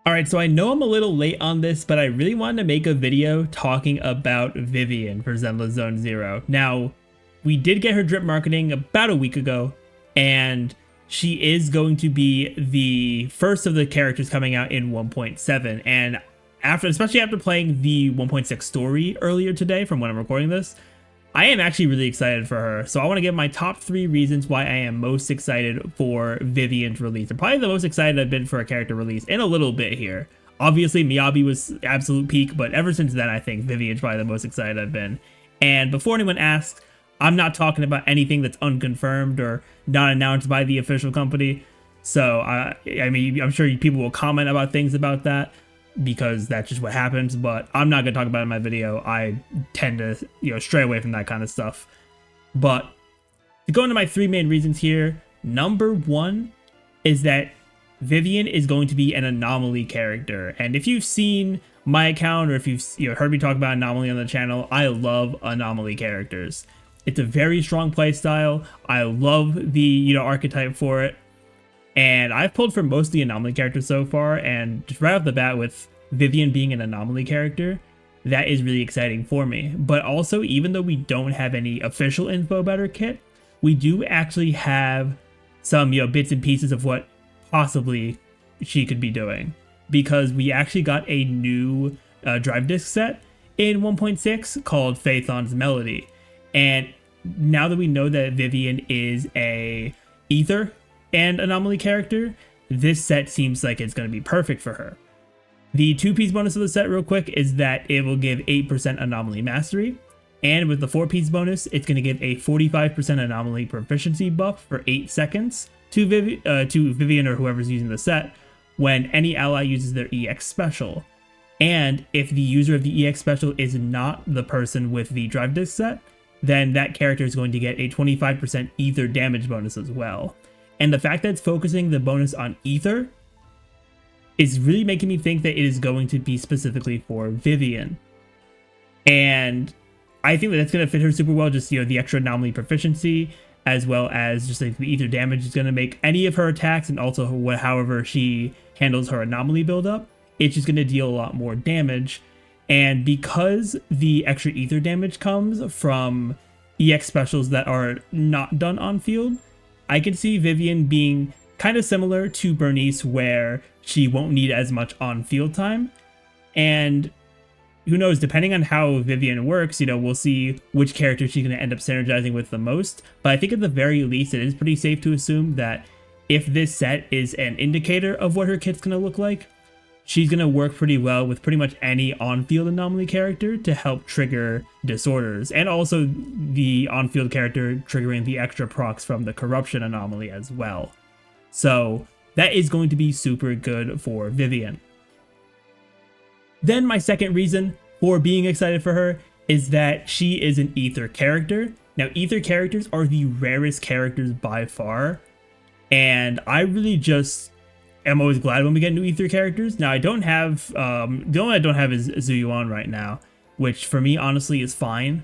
Alright, so I know I'm a little late on this, but I really wanted to make a video talking about Vivian for Zenless Zone Zero. Now, we did get her drip marketing about a week ago, and she is going to be the first of the characters coming out in 1.7. And especially after playing the 1.6 story earlier today from when I'm recording this, I am actually really excited for her. So I want to give my top 3 reasons why I am most excited for Vivian's release. And probably the most excited I've been for a character release in a little bit here. Obviously, Miyabi was absolute peak, but ever since then, I think Vivian's probably the most excited I've been. And before anyone asks, I'm not talking about anything that's unconfirmed or not announced by the official company. So, I mean, I'm sure people will comment about things about that, because that's just what happens, but I'm not going to talk about it in my video. I tend to, stray away from that kind of stuff. But to go into my 3 main reasons here, number 1 is that Vivian is going to be an Anomaly character. And if you've seen my account, or if you've heard me talk about Anomaly on the channel, I love Anomaly characters. It's a very strong playstyle. I love the, archetype for it. And I've pulled for most of the Anomaly characters so far, and just right off the bat with Vivian being an Anomaly character, that is really exciting for me. But also, even though we don't have any official info about her kit, we do actually have some, bits and pieces of what possibly she could be doing. Because we actually got a new drive disc set in 1.6 called Phaethon's Melody. And now that we know that Vivian is a Ether and Anomaly character, this set seems like it's going to be perfect for her. The 2-piece bonus of the set real quick is that it will give 8% Anomaly Mastery, and with the 4-piece bonus, it's going to give a 45% Anomaly Proficiency buff for 8 seconds to Vivian or whoever's using the set when any ally uses their EX special. And if the user of the EX special is not the person with the drive disc set, then that character is going to get a 25% Ether damage bonus as well. And the fact that it's focusing the bonus on Ether is really making me think that it is going to be specifically for Vivian. And I think that that's going to fit her super well, just, the extra Anomaly Proficiency, as well as just like the Ether damage is going to make any of her attacks, and also however she handles her Anomaly buildup, it's just going to deal a lot more damage. And because the extra Ether damage comes from EX specials that are not done on field, I can see Vivian being kind of similar to Bernice, where she won't need as much on-field time. And who knows, depending on how Vivian works, we'll see which character she's going to end up synergizing with the most. But I think at the very least, it is pretty safe to assume that if this set is an indicator of what her kit's going to look like, she's going to work pretty well with pretty much any on-field Anomaly character to help trigger disorders, and also the on-field character triggering the extra procs from the Corruption Anomaly as well. So that is going to be super good for Vivian. Then my second reason for being excited for her is that she is an Ether character. Now, Ether characters are the rarest characters by far, and I really just am always glad when we get new Ether characters. Now, I don't have, the only one I don't have is Zuyuan right now, which for me, honestly, is fine.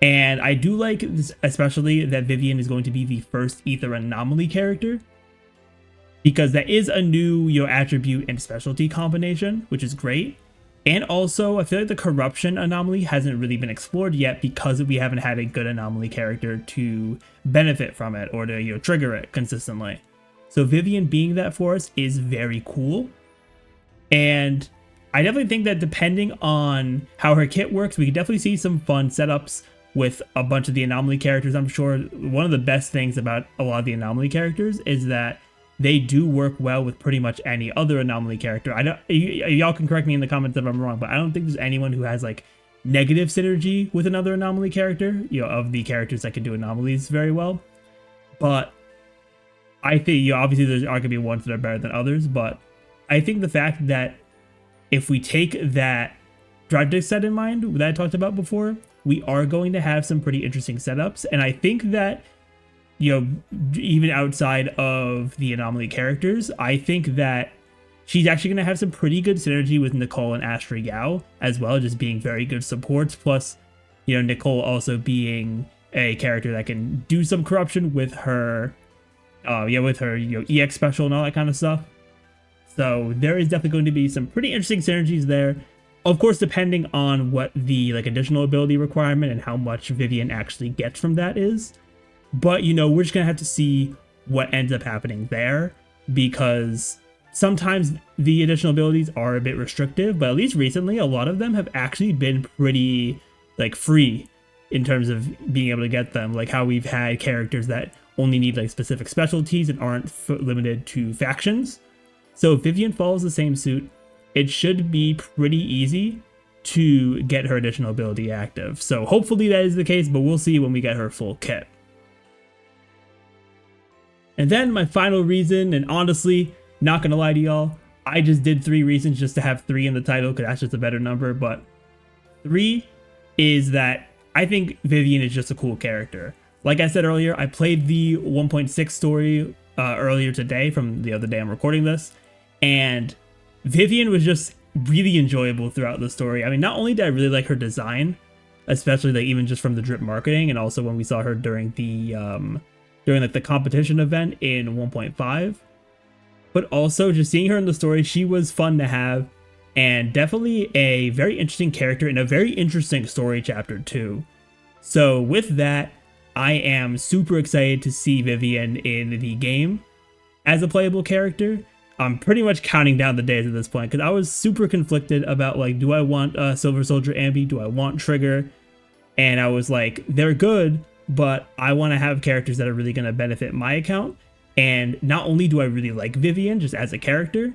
And I do like this, especially that Vivian is going to be the first Ether Anomaly character, because that is a new, attribute and specialty combination, which is great. And also, I feel like the Corruption Anomaly hasn't really been explored yet, because we haven't had a good Anomaly character to benefit from it, or to, trigger it consistently. So Vivian being that for us is very cool. And I definitely think that depending on how her kit works, we could definitely see some fun setups with a bunch of the Anomaly characters. I'm sure one of the best things about a lot of the Anomaly characters is that they do work well with pretty much any other Anomaly character. Y'all can correct me in the comments if I'm wrong, but I don't think there's anyone who has like negative synergy with another Anomaly character, of the characters that can do anomalies very well. But I think, obviously there are going to be ones that are better than others, but I think the fact that if we take that drive disc set in mind that I talked about before, we are going to have some pretty interesting setups. And I think that, even outside of the Anomaly characters, I think that she's actually going to have some pretty good synergy with Nicole and Astra Yao as well, just being very good supports. Plus, Nicole also being a character that can do some corruption with her, EX special and all that kind of stuff. So there is definitely going to be some pretty interesting synergies there. Of course, depending on what the additional ability requirement and how much Vivian actually gets from that is. But, we're just going to have to see what ends up happening there, because sometimes the additional abilities are a bit restrictive, but at least recently, a lot of them have actually been pretty, free in terms of being able to get them. Like how we've had characters that only need, specific specialties and aren't limited to factions. So if Vivian follows the same suit, it should be pretty easy to get her additional ability active. So hopefully that is the case, but we'll see when we get her full kit. And then my final reason, and honestly, not gonna lie to y'all, I just did 3 reasons just to have 3 in the title because that's just a better number, but 3 is that I think Vivian is just a cool character. Like I said earlier, I played the 1.6 story earlier today from the other day I'm recording this, and Vivian was just really enjoyable throughout the story. I mean, not only did I really like her design, especially even just from the drip marketing, and also when we saw her during the the competition event in 1.5, but also just seeing her in the story, she was fun to have, and definitely a very interesting character in a very interesting story chapter too. So with that, I am super excited to see Vivian in the game as a playable character. I'm pretty much counting down the days at this point because I was super conflicted about do I want Silver Soldier Ambi? Do I want Trigger? And I was like, they're good, but I want to have characters that are really going to benefit my account. And not only do I really like Vivian just as a character,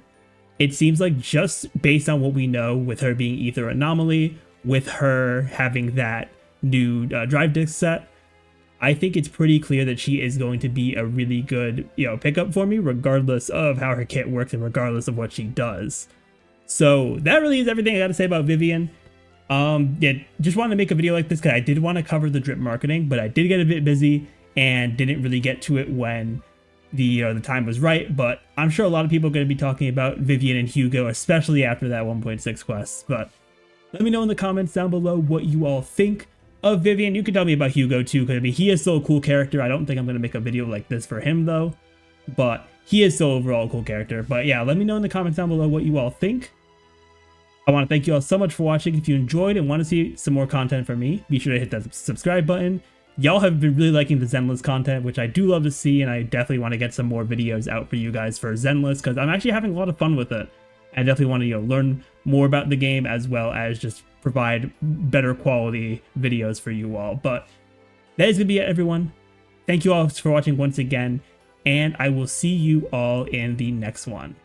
it seems like just based on what we know with her being Ether Anomaly, with her having that new drive disc set, I think it's pretty clear that she is going to be a really good, pickup for me, regardless of how her kit works and regardless of what she does. So that really is everything I got to say about Vivian. Yeah, just wanted to make a video like this because I did want to cover the drip marketing, but I did get a bit busy and didn't really get to it when the time was right. But I'm sure a lot of people are going to be talking about Vivian and Hugo, especially after that 1.6 quest. But let me know in the comments down below what you all think of Vivian. You can tell me about Hugo too, because he is still a cool character. I don't think I'm going to make a video like this for him though, but he is still overall a cool character. But yeah, let me know in the comments down below what you all think. I want to thank you all so much for watching. If you enjoyed and want to see some more content from me, be sure to hit that subscribe button. Y'all have been really liking the Zenless content, which I do love to see, and I definitely want to get some more videos out for you guys for Zenless, because I'm actually having a lot of fun with it. I definitely want to learn more about the game, as well as just provide better quality videos for you all. But that is going to be it, everyone. Thank you all for watching once again, and I will see you all in the next one.